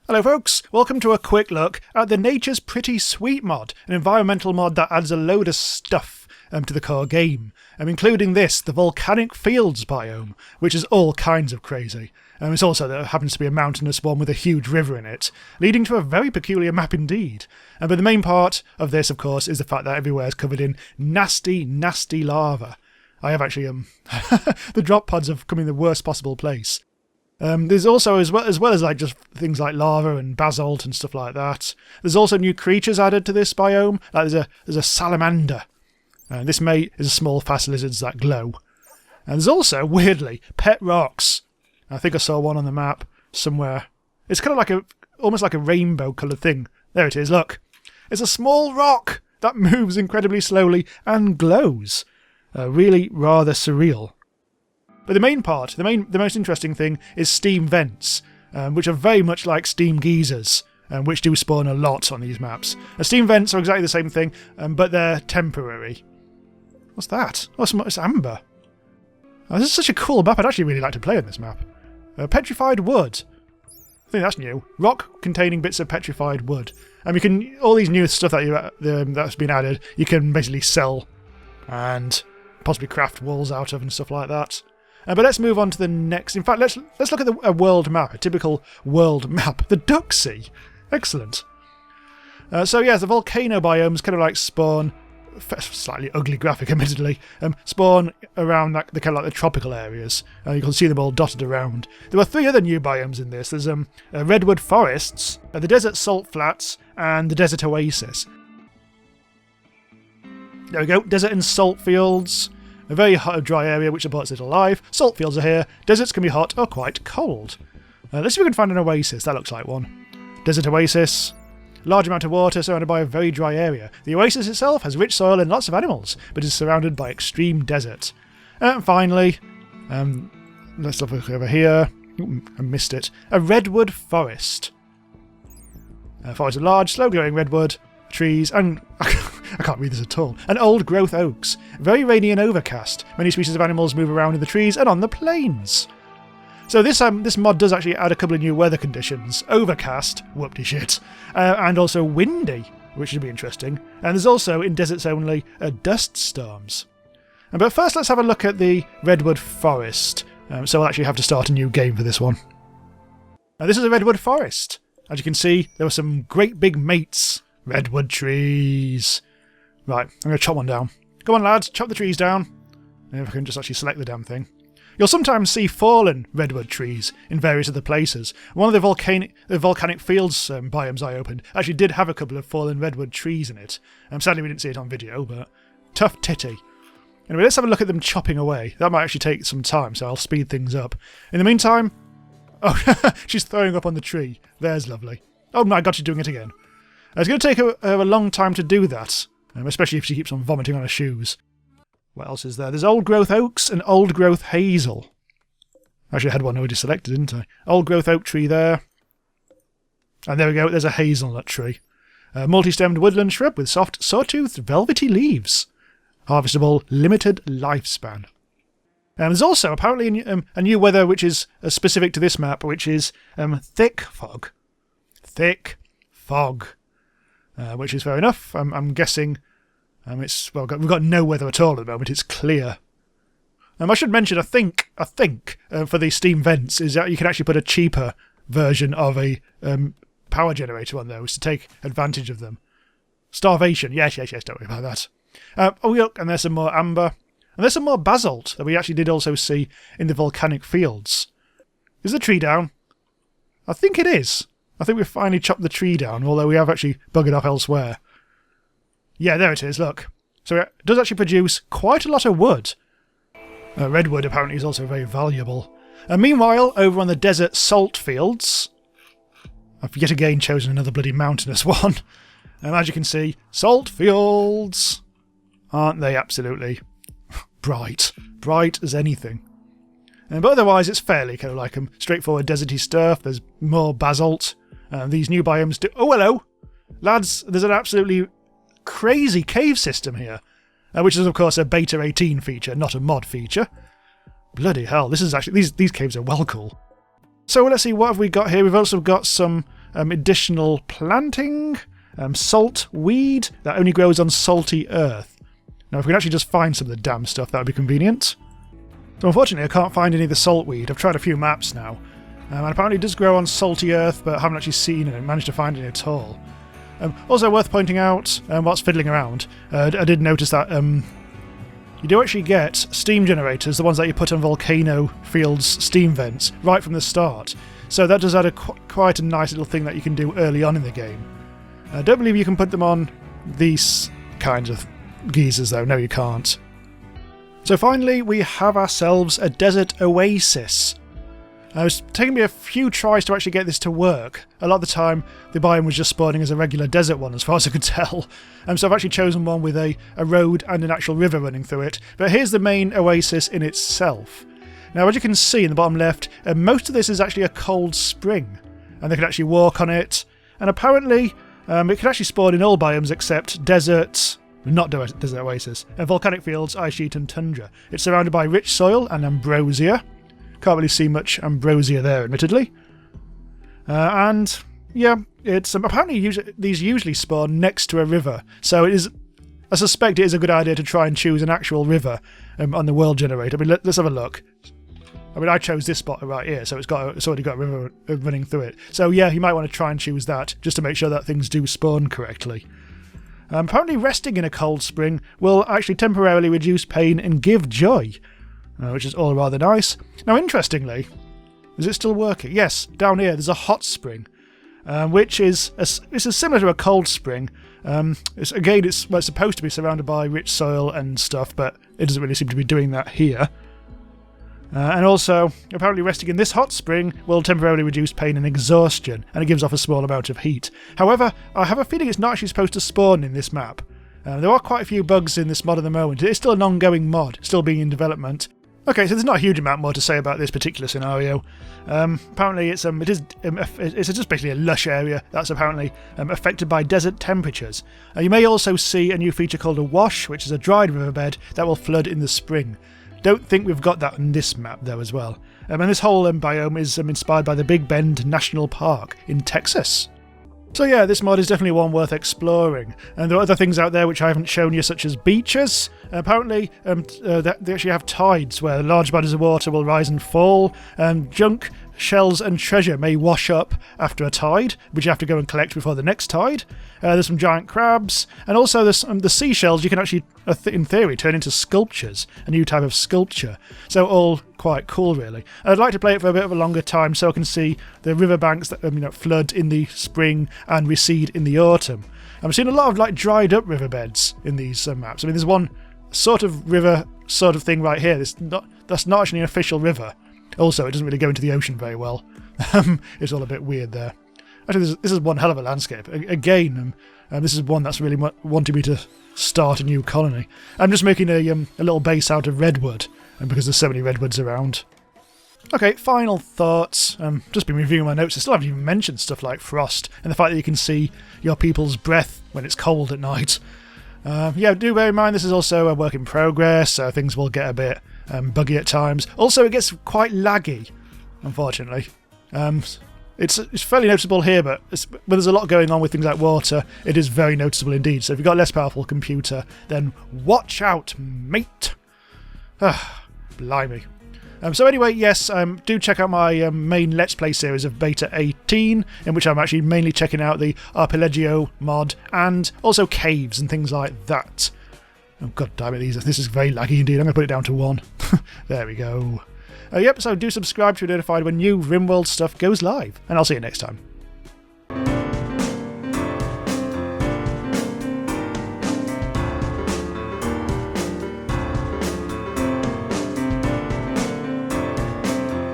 Hello folks, welcome to a quick look at the Nature's Pretty Sweet mod, an environmental mod that adds a load of stuff to the core game, including this, the Volcanic Fields biome, which is all kinds of crazy. It's also there happens to be a mountainous one with a huge river in it, leading to a very peculiar map indeed. But the main part of this, of course, is the fact that everywhere is covered in nasty, nasty lava. I have actually, the drop pods have come in the worst possible place. There's also, as well as like just things like lava and basalt and stuff like that, there's also new creatures added to this biome. Like there's a salamander. This mate is a small fast lizards that glow. And there's also, weirdly, pet rocks. I think I saw one on the map somewhere. It's kind of like almost like a rainbow coloured thing. There it is, look. It's a small rock that moves incredibly slowly and glows. Really rather surreal. But the main part, the most interesting thing, is steam vents, which are very much like steam geysers, which do spawn a lot on these maps. Steam vents are exactly the same thing, but they're temporary. What's that? Oh, it's amber. Oh, this is such a cool map. I'd actually really like to play on this map. Petrified wood. I think that's new. Rock containing bits of petrified wood. You can all these new stuff that's been added. You can basically sell and possibly craft walls out of and stuff like that. But let's move on to the next. In fact, let's look at a world map, a typical world map. The Duck Sea. Excellent. So yeah, the volcano biomes kind of like spawn, slightly ugly graphic admittedly, spawn around the kind of like the tropical areas. You can see them all dotted around. There are 3 other new biomes in this. There's Redwood Forests, the Desert Salt Flats, and the Desert Oasis. There we go, Desert and Salt Fields. A very hot, dry area which supports it alive. Salt fields are here. Deserts can be hot or quite cold. Let's see if we can find an oasis. That looks like one. Desert oasis. Large amount of water surrounded by a very dry area. The oasis itself has rich soil and lots of animals, but is surrounded by extreme desert. And finally, let's look over here. Ooh, I missed it. A redwood forest. Forest of large, slow-growing redwood trees and I can't read this at all. And old-growth oaks. Very rainy and overcast. Many species of animals move around in the trees and on the plains. So this mod does actually add a couple of new weather conditions. Overcast, whoopty shit, and also windy, which should be interesting. And there's also, in deserts only, dust storms. But first let's have a look at the Redwood Forest. So we'll actually have to start a new game for this one. Now this is a Redwood Forest. As you can see, there were some great big mates. Redwood trees. Right, I'm going to chop one down. Go on lads, chop the trees down. If I can just actually select the damn thing. You'll sometimes see fallen redwood trees in various other places. One of the volcanic fields biomes I opened actually did have a couple of fallen redwood trees in it. Sadly we didn't see it on video, but tough titty. Anyway, let's have a look at them chopping away. That might actually take some time, so I'll speed things up. In the meantime... Oh, she's throwing up on the tree. There's lovely. Oh my god, she's doing it again. It's going to take her a long time to do that, especially if she keeps on vomiting on her shoes. What else is there? There's old-growth oaks and old-growth hazel. Actually, I had one already selected, didn't I? Old-growth oak tree there. And there we go, there's a hazelnut tree. A multi-stemmed woodland shrub with soft, sawtoothed, velvety leaves. Harvestable, limited lifespan. There's also apparently a new weather which is specific to this map, which is thick fog. Thick fog. Which is fair enough. I'm guessing we've got no weather at all at the moment. It's clear. I should mention, I think for the steam vents is that you can actually put a cheaper version of a power generator on those to take advantage of them. Starvation, yes, don't worry about that. Oh look, and there's some more amber. And there's some more basalt that we actually did also see in the volcanic fields. Is the tree down? I think it is. I think we've finally chopped the tree down, although we have actually buggered off elsewhere. Yeah, there it is, look. So it does actually produce quite a lot of wood. Redwood apparently is also very valuable. Meanwhile, over on the desert salt fields... I've yet again chosen another bloody mountainous one. As you can see, salt fields! Aren't they absolutely bright? Bright as anything. But otherwise it's fairly kind of like straightforward deserty stuff. There's more basalt. These new biomes do... Oh, hello! Lads, there's an absolutely crazy cave system here. Which is, of course, a Beta 18 feature, not a mod feature. Bloody hell, this is actually... These caves are well cool. So let's see, what have we got here? We've also got some additional planting, salt weed that only grows on salty earth. Now, if we can actually just find some of the damn stuff, that would be convenient. So unfortunately, I can't find any of the salt weed. I've tried a few maps now. And apparently it does grow on salty earth, but I haven't actually seen it and managed to find any at all. Also worth pointing out, whilst fiddling around, I did notice that you do actually get steam generators, the ones that you put on volcano fields' steam vents, right from the start. So that does add quite a nice little thing that you can do early on in the game. I don't believe you can put them on these kinds of geezers though, no you can't. So finally we have ourselves a desert oasis. It was taking me a few tries to actually get this to work. A lot of the time the biome was just spawning as a regular desert one as far as I could tell. So I've actually chosen one with a road and an actual river running through it. But here's the main oasis in itself. Now as you can see in the bottom left, most of this is actually a cold spring. And they can actually walk on it. And apparently it can actually spawn in all biomes except desert, not desert oasis, and volcanic fields, ice sheet and tundra. It's surrounded by rich soil and ambrosia. Can't really see much ambrosia there, admittedly. And yeah, it's apparently these usually spawn next to a river. So it is, I suspect it is a good idea to try and choose an actual river on the world generator. I mean, let's have a look. I mean, I chose this spot right here, so it's already got a river running through it. So yeah, you might want to try and choose that just to make sure that things do spawn correctly. Apparently resting in a cold spring will actually temporarily reduce pain and give joy. Which is all rather nice. Now, interestingly, is it still working? Yes, down here there's a hot spring, which is similar to a cold spring. It's supposed to be surrounded by rich soil and stuff, but it doesn't really seem to be doing that here. And also, apparently resting in this hot spring will temporarily reduce pain and exhaustion, and it gives off a small amount of heat. However, I have a feeling it's not actually supposed to spawn in this map. There are quite a few bugs in this mod at the moment. It's still an ongoing mod, still being in development. Okay, so there's not a huge amount more to say about this particular scenario. Apparently it's just basically a lush area that's apparently affected by desert temperatures. You may also see a new feature called a wash, which is a dried riverbed that will flood in the spring. Don't think we've got that on this map though as well. And this whole biome is inspired by the Big Bend National Park in Texas. So yeah, this mod is definitely one worth exploring. And there are other things out there which I haven't shown you, such as beaches. Apparently, they actually have tides where large bodies of water will rise and fall. Junk, shells and treasure may wash up after a tide, which you have to go and collect before the next tide. There's some giant crabs, and also there's the seashells you can actually, in theory, turn into sculptures, a new type of sculpture. So all quite cool, really. I'd like to play it for a bit of a longer time so I can see the riverbanks that flood in the spring and recede in the autumn. I'm seeing a lot of dried up riverbeds in these maps. I mean, there's one sort of river sort of thing right here. That's not actually an official river. Also, it doesn't really go into the ocean very well. It's all a bit weird there. Actually, this is one hell of a landscape. Again, this is one that's really wanting me to start a new colony. I'm just making a little base out of redwood, because there's so many redwoods around. Okay, final thoughts. Just been reviewing my notes. I still haven't even mentioned stuff like frost and the fact that you can see your people's breath when it's cold at night. Yeah, do bear in mind this is also a work in progress, so things will get a bit buggy at times. Also, it gets quite laggy, unfortunately. It's fairly noticeable here, but when there's a lot going on with things like water, it is very noticeable indeed. So if you've got a less powerful computer, then watch out, mate. Blimey. So anyway, yes, do check out my main Let's Play series of Beta 18, in which I'm actually mainly checking out the Arpeggio mod, and also caves and things like that. Oh, god damn it, this is very laggy indeed. I'm going to put it down to 1. There we go. Yep, so do subscribe to be notified when new RimWorld stuff goes live, and I'll see you next time.